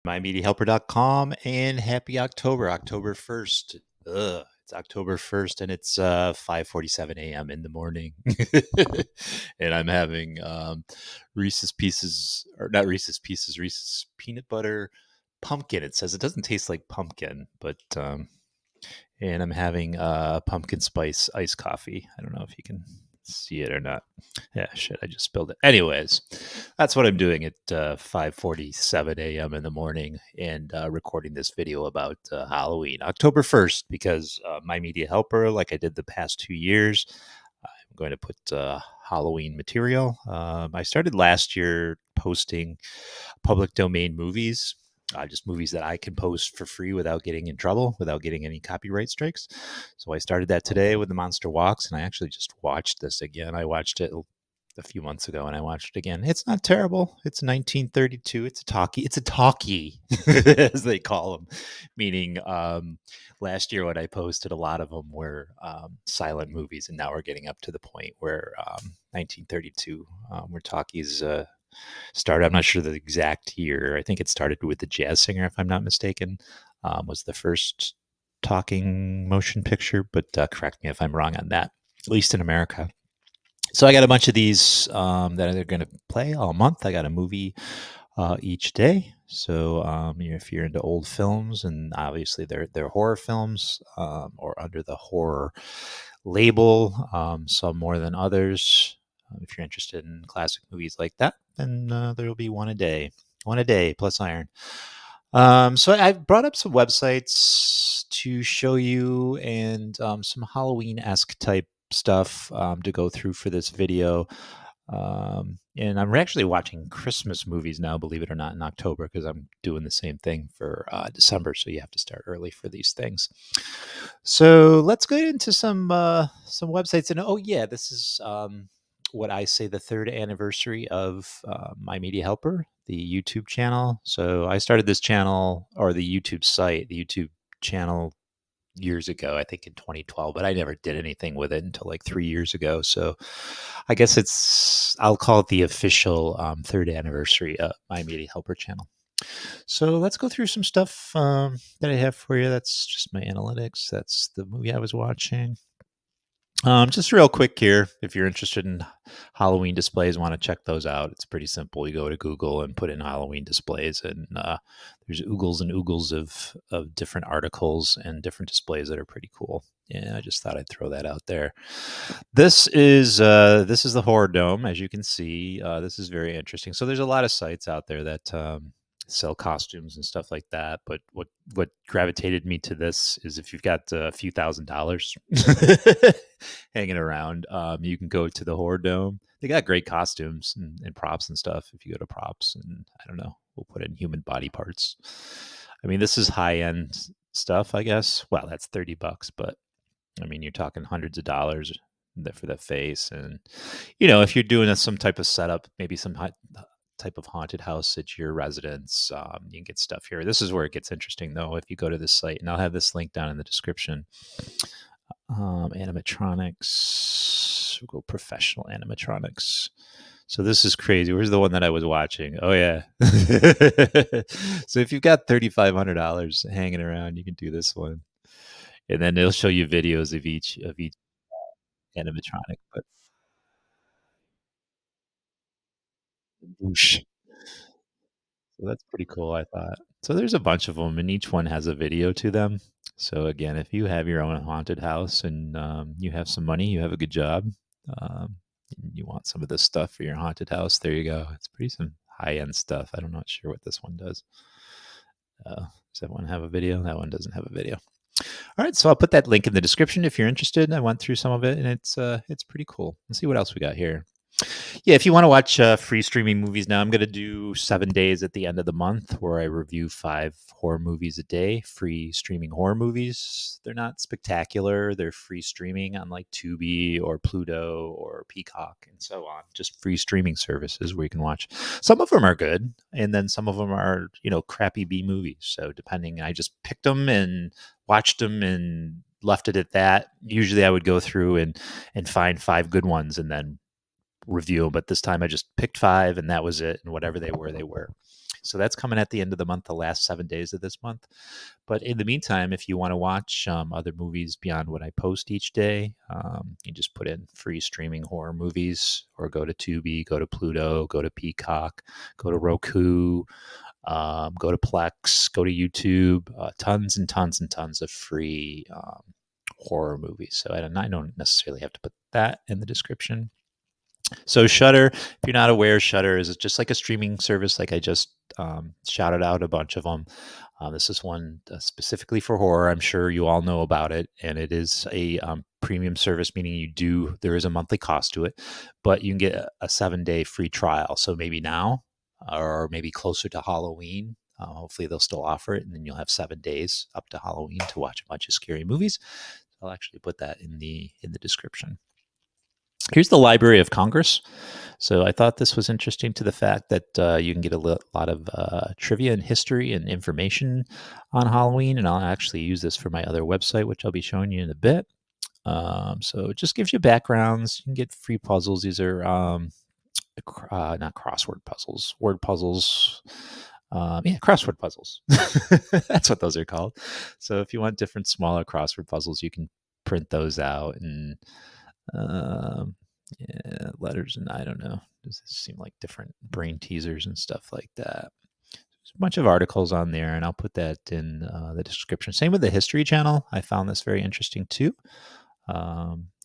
MyMediaHelper.com, and happy October, October 1st. It's October 1st and it's 5:47 a.m. in the morning. And I'm having Reese's Pieces, or not Reese's Pieces, Reese's peanut butter pumpkin. It says it doesn't taste like pumpkin, but and I'm having pumpkin spice iced coffee. I don't know if you can see it or not. Yeah, shit, I just spilled it. Anyways, that's what I'm doing at 5:47 a.m. in the morning, and recording this video about Halloween, October 1st, because my media helper, like I did the past 2 years, I'm going to put Halloween material. I started last year posting public domain movies, just movies that I can post for free without getting in trouble, without getting any copyright strikes. So I started that today with the Monster Walks, and I actually just watched this again. I watched it a few months ago, and I watched it again. It's not terrible. It's 1932. It's a talkie. It's a talkie, as they call them, meaning last year when I posted, a lot of them were silent movies, and now we're getting up to the point where 1932, where talkies started. I'm not sure the exact year. I think it started with the Jazz Singer, if I'm not mistaken, was the first talking motion picture, but correct me if I'm wrong on that, at least in America. So I got a bunch of these that they're going to play all month. I got a movie each day. So if you're into old films, and obviously they're horror films, or under the horror label, some more than others. If you're interested in classic movies like that, then there will be one a day plus iron. So I brought up some websites to show you, and some Halloween-esque type stuff to go through for this video. And I'm actually watching Christmas movies now, believe it or not, in October, because I'm doing the same thing for December. So you have to start early for these things. So let's go into some websites. And oh yeah, this is what I say, the third anniversary of My Media Helper, the YouTube channel. So I started this channel, or the YouTube site, the YouTube channel, years ago, I think in 2012, but I never did anything with it until like 3 years ago. So I guess I'll call it the official third anniversary of My Media Helper channel. So let's go through some stuff that I have for you. That's just my analytics. That's the movie I was watching. Just real quick here, if you're interested in Halloween displays, want to check those out. It's pretty simple. You go to Google and put in Halloween displays, and there's oogles and oogles of different articles and different displays that are pretty cool. Yeah, I just thought I'd throw that out there. This is the Horror Dome, as you can see. This is very interesting. So there's a lot of sites out there that sell costumes and stuff like that. But what gravitated me to this is, if you've got a few $1,000s hanging around, you can go to the Horror Dome. They got great costumes and props and stuff. If you go to props, and I don't know, we'll put in human body parts. I mean, this is high end stuff, I guess. Well, that's $30, but I mean, you're talking hundreds of dollars for the face. And if you're doing some type of setup, maybe some type of haunted house at your residence, you can get stuff here. This is where it gets interesting, though. If you go to this site, and I'll have this link down in the description. Animatronics, we'll go professional animatronics. So this is crazy. Where's the one that I was watching? Oh yeah. So if you've got $3,500 hanging around, you can do this one, and then they'll show you videos of each animatronic. But whoosh. So that's pretty cool, I thought. So there's a bunch of them, and each one has a video to them. So again, if you have your own haunted house, and you have some money, you have a good job, um, and you want some of this stuff for your haunted house, there you go. It's pretty some high end stuff. I'm not sure what this one does. Does that one have a video? That one doesn't have a video. All right, so I'll put that link in the description if you're interested. I went through some of it, and it's pretty cool. Let's see what else we got here. Yeah, if you want to watch free streaming movies now, I'm going to do 7 days at the end of the month where I review 5 horror movies a day, free streaming horror movies. They're not spectacular. They're free streaming on like Tubi or Pluto or Peacock and so on. Just free streaming services where you can watch. Some of them are good, and then some of them are, crappy B movies. So depending, I just picked them and watched them and left it at that. Usually I would go through and find 5 good ones and then review, but this time I just picked 5 and that was it, and whatever they were, they were. So that's coming at the end of the month, the last 7 days of this month. But in the meantime, if you want to watch other movies beyond what I post each day, you just put in free streaming horror movies, or go to Tubi, go to Pluto, go to Peacock, go to Roku, go to Plex, go to YouTube. Tons and tons and tons of free horror movies. So I don't necessarily have to put that in the description. So Shudder, if you're not aware, Shudder is just like a streaming service. Like I just shouted out a bunch of them. This is one specifically for horror. I'm sure you all know about it, and it is a premium service, meaning there is a monthly cost to it, but you can get a 7-day free trial. So maybe now, or maybe closer to Halloween. Hopefully they'll still offer it, and then you'll have 7 days up to Halloween to watch a bunch of scary movies. I'll actually put that in the description. Here's the Library of Congress. So I thought this was interesting to the fact that you can get a lot of trivia and history and information on Halloween, and I'll actually use this for my other website, which I'll be showing you in a bit. So it just gives you backgrounds. You can get free puzzles. These are not crossword puzzles, word puzzles. Yeah, crossword puzzles. That's what those are called. So if you want different, smaller crossword puzzles, you can print those out, and yeah, letters, and I don't know. Does this seem like different brain teasers and stuff like that? There's a bunch of articles on there, and I'll put that in the description. Same with the History Channel. I found this very interesting too.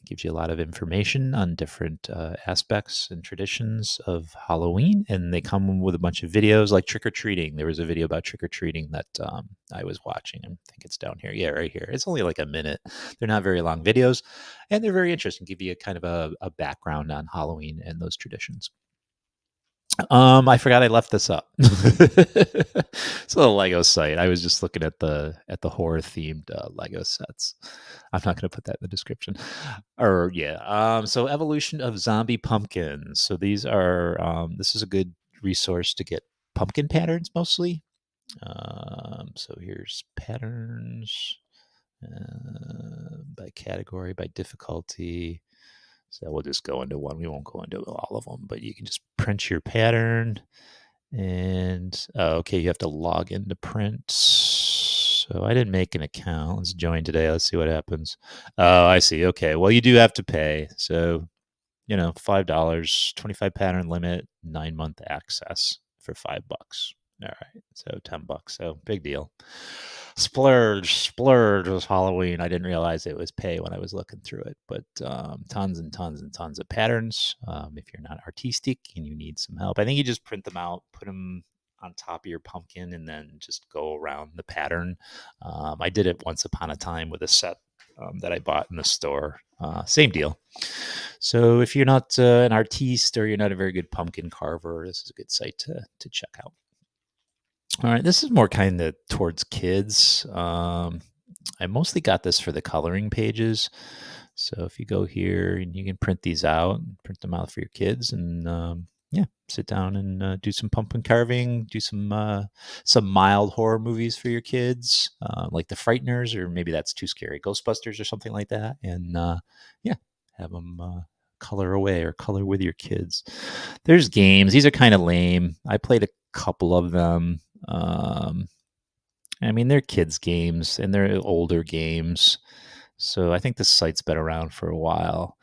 Gives you a lot of information on different aspects and traditions of Halloween, and they come with a bunch of videos like trick or treating. There was a video about trick or treating that I was watching. I think it's down here. Yeah, right here. It's only like a minute. They're not very long videos, and they're very interesting. Give you a kind of a background on Halloween and those traditions. I forgot I left this up. It's a little Lego site. I was just looking at the horror themed Lego sets. I'm not going to put that in the description. Or yeah. So evolution of zombie pumpkins. So these are this is a good resource to get pumpkin patterns mostly. So here's patterns by category, by difficulty. So we'll just go into one. We won't go into all of them, but you can just print your pattern. And okay, you have to log in to print. So I didn't make an account. Let's join today. Let's see what happens. Oh, I see. Okay. Well, you do have to pay. So, $5, 25 pattern limit, 9-month access for $5. All right. So $10. So big deal. Splurge was Halloween. I didn't realize it was pay when I was looking through it, but tons and tons and tons of patterns. If you're not artistic and you need some help, I think you just print them out, put them on top of your pumpkin, and then just go around the pattern. I did it once upon a time with a set that I bought in the store. Same deal. So if you're not an artiste, or you're not a very good pumpkin carver, this is a good site to check out. All right, this is more kind of towards kids. I mostly got this for the coloring pages. So if you go here, and you can print these out, print them out for your kids, and yeah, sit down and do some pumpkin carving, do some mild horror movies for your kids, like The Frighteners, or maybe that's too scary, Ghostbusters or something like that, and yeah, have them color away or color with your kids. There's games. These are kind of lame. I played a couple of them. I mean, they're kids' games and they're older games. So I think the site's been around for a while.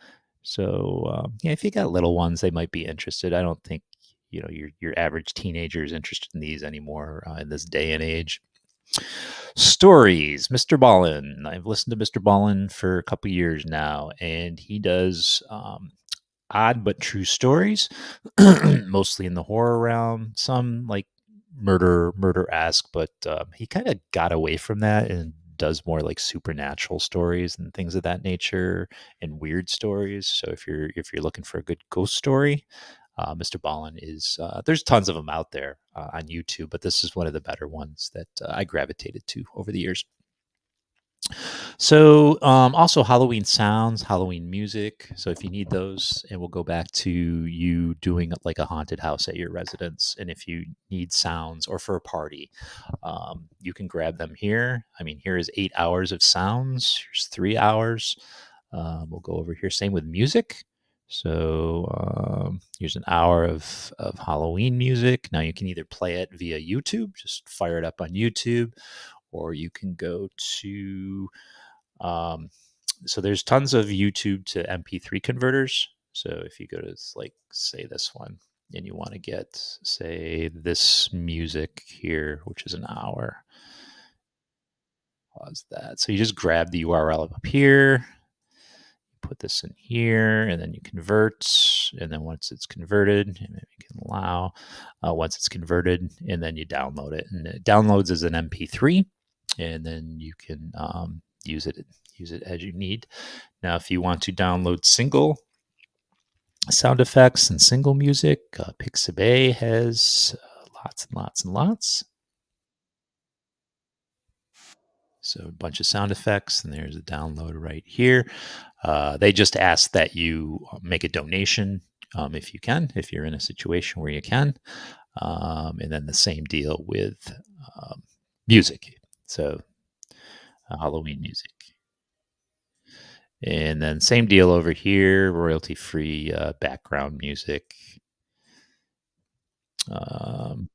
So yeah, if you got little ones, they might be interested. I don't think your average teenager is interested in these anymore in this day and age. Stories, Mr. Ballin. I've listened to Mr. Ballin for a couple years now, and he does odd but true stories, mostly in the horror realm. Some like murder-esque, but he kind of got away from that and does more like supernatural stories and things of that nature, and weird stories. So if you're looking for a good ghost story, Mr. Ballin is there's tons of them out there on YouTube, but this is one of the better ones that I gravitated to over the years. So also Halloween sounds, Halloween music. So if you need those, and we'll go back to you doing like a haunted house at your residence, and if you need sounds or for a party, you can grab them here. I mean, here is 8 hours of sounds. Here's 3 hours. We'll go over here. Same with music. So here's an hour of Halloween music. Now you can either play it via YouTube, just fire it up on YouTube, or you can go to um, so there's tons of YouTube to MP3 converters. So if you go to like say this one and you want to get say this music here, which is an hour, pause that. So you just grab the URL up here, put this in here, and then you convert. And then once it's converted, and then you can allow, once it's converted, and then you download it. And it downloads as an MP3, and then you can use it as you need. Now, if you want to download single sound effects and single music, Pixabay has lots and lots and lots. So a bunch of sound effects, and there's a download right here. They just ask that you make a donation if you can, if you're in a situation where you can. And then the same deal with music. So Halloween music. And then same deal over here, royalty free background music. And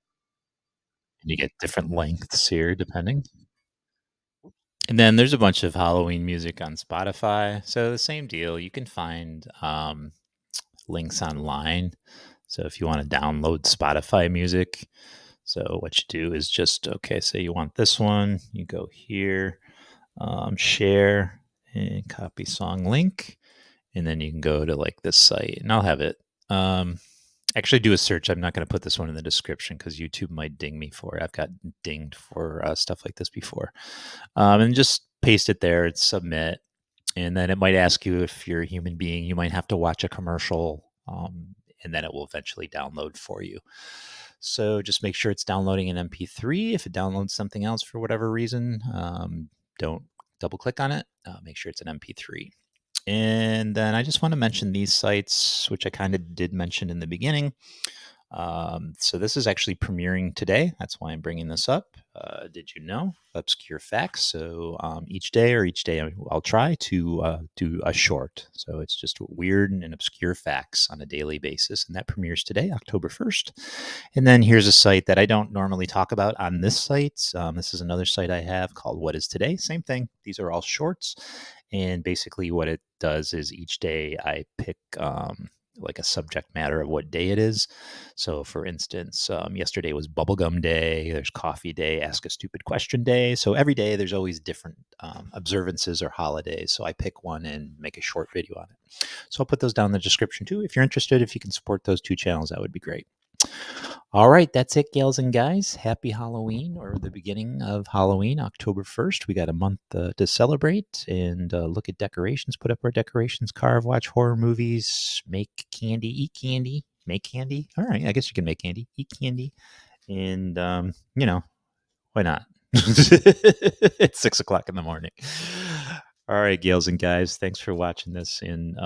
you get different lengths here depending. And then there's a bunch of Halloween music on Spotify. So the same deal. You can find links online. So if you want to download Spotify music, so what you do is just, okay, say you want this one, you go here, share and copy song link. And then you can go to like this site and I'll have it. Actually do a search. I'm not going to put this one in the description because YouTube might ding me for it. I've got dinged for stuff like this before. And just paste it there and submit. And then it might ask you if you're a human being, you might have to watch a commercial, and then it will eventually download for you. So just make sure it's downloading an MP3. If it downloads something else for whatever reason, don't double click on it. Make sure it's an MP3. And then I just want to mention these sites, which I kind of did mention in the beginning. So this is actually premiering today. That's why I'm bringing this up. Did you know? Obscure facts. So each day I'll try to do a short. So it's just weird and obscure facts on a daily basis. And that premieres today, October 1st. And then here's a site that I don't normally talk about on this site. This is another site I have called What is Today? Same thing. These are all shorts. And basically what it does is each day I pick like a subject matter of what day it is. So, for instance, yesterday was Bubblegum Day. There's Coffee Day, Ask a Stupid Question Day. So every day there's always different observances or holidays. So I pick one and make a short video on it. So I'll put those down in the description too. If you're interested, if you can support those two channels, that would be great. All right, that's it, gals and guys. Happy Halloween, or the beginning of Halloween, October 1st. We got a month to celebrate and look at decorations, put up our decorations, carve, watch horror movies, make candy, eat candy, make candy. All right, I guess you can make candy, eat candy, and, why not? It's 6 o'clock in the morning. All right, gals and guys, thanks for watching this. And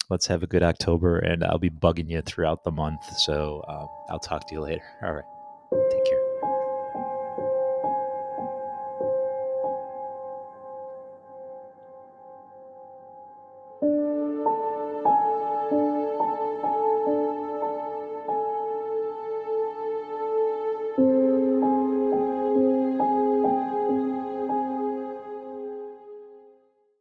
let's have a good October, and I'll be bugging you throughout the month. So I'll talk to you later. All right, take care.